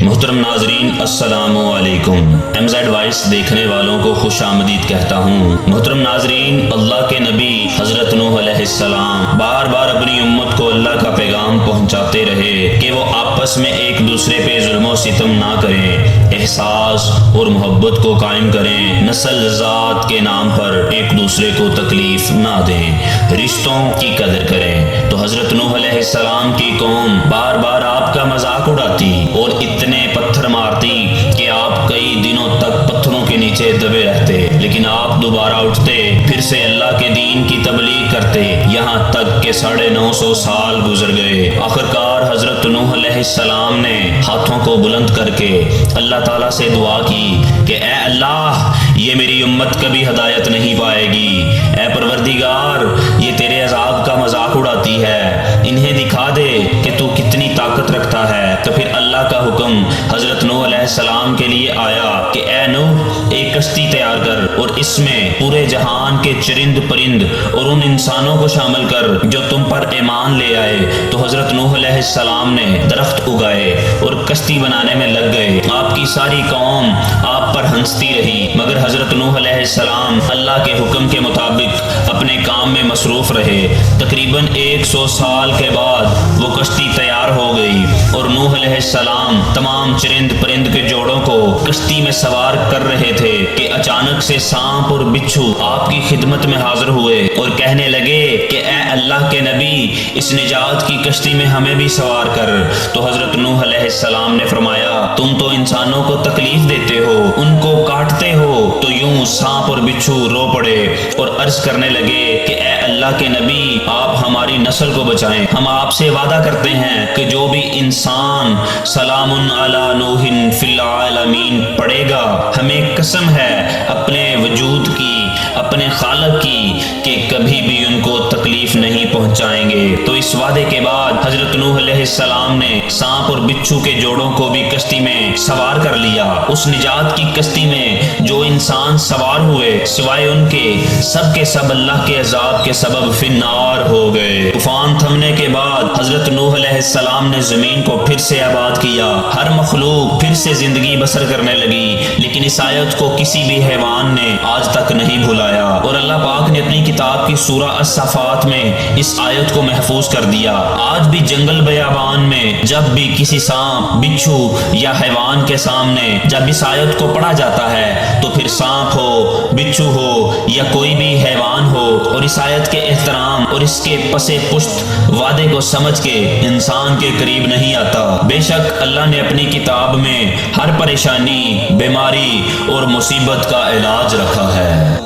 محترم ناظرین السلام علیکم۔ MZ وائس دیکھنے والوں کو خوش آمدید کہتا ہوں۔ محترم ناظرین، اللہ کے نبی حضرت نوح علیہ السلام بار بار اپنی امت کو اللہ کا پیغام پہنچاتے رہے کہ وہ آپس میں ایک دوسرے پہ ظلم و ستم نہ کریں، احساس اور محبت کو قائم کریں، نسل ذات کے نام پر ایک دوسرے کو تکلیف نہ دیں، رشتوں کی قدر کریں۔ تو حضرت نوح علیہ السلام کی قوم بار بار آپ کا مذاق اڑاتی اور اتنے پتھر مارتی کہ آپ کئی دنوں تک پتھروں کے نیچے دبے رہتے، لیکن آپ دوبارہ اٹھتے، پھر سے اللہ کے دین کی تبلیغ کرتے، یہاں تک کہ 950 سال گزر گئے۔ آخرکار حضرت نوح علیہ السلام نے ہاتھوں کو بلند کر کے اللہ تعالیٰ سے دعا کی کہ اے اللہ، یہ میری امت کبھی ہدایت نہیں پائے گی، اے پروردگار، یہ تیرے عذاب کا مذاق اڑاتی ہے، انہیں دکھا دے کہ تو کتنی طاقت رکھتا ہے۔ تو پھر اللہ کا حکم حضرت نوح علیہ السلام کے لیے آیا کہ اے نوح، ایک کشتی تیار کر اور اس میں پورے جہان کے چرند پرند اور ان انسانوں کو شامل کر جو تم پر ایمان لے آئے۔ تو حضرت نوح علیہ السلام نے درخت اگائے اور کشتی بنانے میں لگ گئے۔ آپ کی ساری قوم آپ پر ہنستی رہی، مگر حضرت نوح علیہ السلام اللہ کے حکم کے مطابق اپنے کام میں مصروف رہے۔ تقریباً 100 سال کے بعد وہ کشتی تیار ہو گئی اور نوح علیہ السلام تمام چرند پرند کے جوڑوں کو کشتی میں سوار کر رہے تھے کہ اچانک سے سانپ اور بچھو آپ کی خدمت میں حاضر ہوئے اور کہنے لگے کہ اے اللہ کے نبی، اس نجات کی کشتی میں ہمیں بھی سوار کر۔ تو حضرت نوح علیہ السلام نے فرمایا، تم تو انسانوں کو تکلیف دیتے ہو، ان کو کاٹتے ہو۔ تو یوں سانپ اور بچھو رو پڑے اور عرض کرنے لگے کہ اے اللہ کے نبی، آپ ہماری نسل کو بچائیں، ہم آپ سے وعدہ کرتے ہیں کہ جو بھی انسان سلام علی نوح فی العالمین پڑھے گا، ہمیں قسم ہے اپنے وجود کی، اپنے خالق کی، کہ کبھی بھی ان کو تکلیف نہیں پہنچائیں گے۔ تو اس وعدے کے بعد حضرت نوح علیہ السلام نے سانپ اور بچھو کے جوڑوں کو بھی کشتی میں سوار کر لیا۔ اس نجات کی کشتی میں جو انسان سوار ہوئے سوائے ان کے سب اللہ کے عذاب کے سبب فی النار ہو گئے۔ طوفان تھمنے کے بعد حضرت نوح علیہ السلام نے زمین کو پھر سے آباد کیا، ہر مخلوق پھر سے زندگی بسر کرنے لگی، لیکن اس آیت کو کسی بھی حیوان نے آج تک نہیں بھلایا، اور اللہ پاک نے اپنی کتاب کی سورہ الصافات میں اس آیت کو محفوظ کر دیا۔ آج بھی جنگل بیابان میں جب بھی کسی سانپ، بچھو یا حیوان کے سامنے جب اس آیت کو پڑھا جاتا ہے تو پھر سانپ ہو، بچھو ہو یا کوئی بھی حیوان ہو، اور اس آیت کے احترام اور اس کے پس پشت وعدے کو سمجھ کے انسان کے قریب نہیں آتا۔ بے شک اللہ نے اپنی کتاب میں ہر پریشانی، بیماری اور مصیبت کا علاج رکھا ہے۔